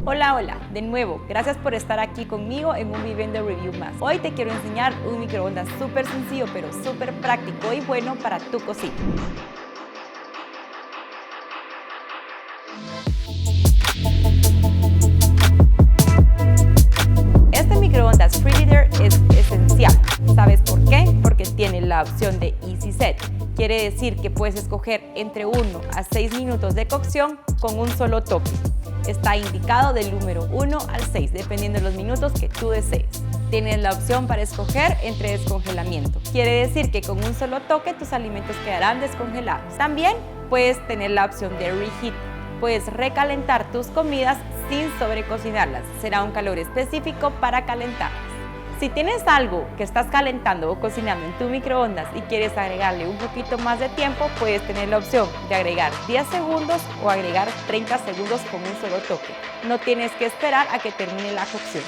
Hola, hola, de nuevo, gracias por estar aquí conmigo en un Viviendo Review más. Hoy te quiero enseñar un microondas súper sencillo pero súper práctico y bueno para tu cocina. Este microondas Frigidaire es esencial. ¿Sabes por qué? Porque tiene la opción de Easy Set. Quiere decir que puedes escoger entre 1 a 6 minutos de cocción con un solo toque. Está indicado del número 1 al 6, dependiendo de los minutos que tú desees. Tienes la opción para escoger entre descongelamiento. Quiere decir que con un solo toque tus alimentos quedarán descongelados. También puedes tener la opción de Reheat. Puedes recalentar tus comidas sin sobrecocinarlas. Será un calor específico para calentarlas. Si tienes algo que estás calentando o cocinando en tu microondas y quieres agregarle un poquito más de tiempo, puedes tener la opción de agregar 10 segundos o agregar 30 segundos con un solo toque. No tienes que esperar a que termine la cocción.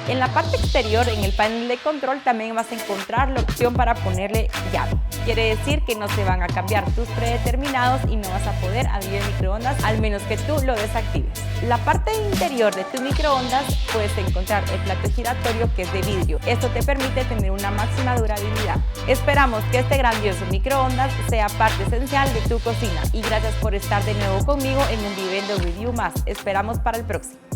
En la parte exterior, en el panel de control, también vas a encontrar la opción para ponerle llave. Quiere decir que no se van a cambiar tus predeterminados y no vas a poder abrir el microondas al menos que tú lo desactives. La parte interior de tu microondas puedes encontrar el plato giratorio que es de vidrio. Esto te permite tener una máxima durabilidad. Esperamos que este grandioso microondas sea parte esencial de tu cocina y gracias por estar de nuevo conmigo en un Viviendo Review más. Esperamos para el próximo.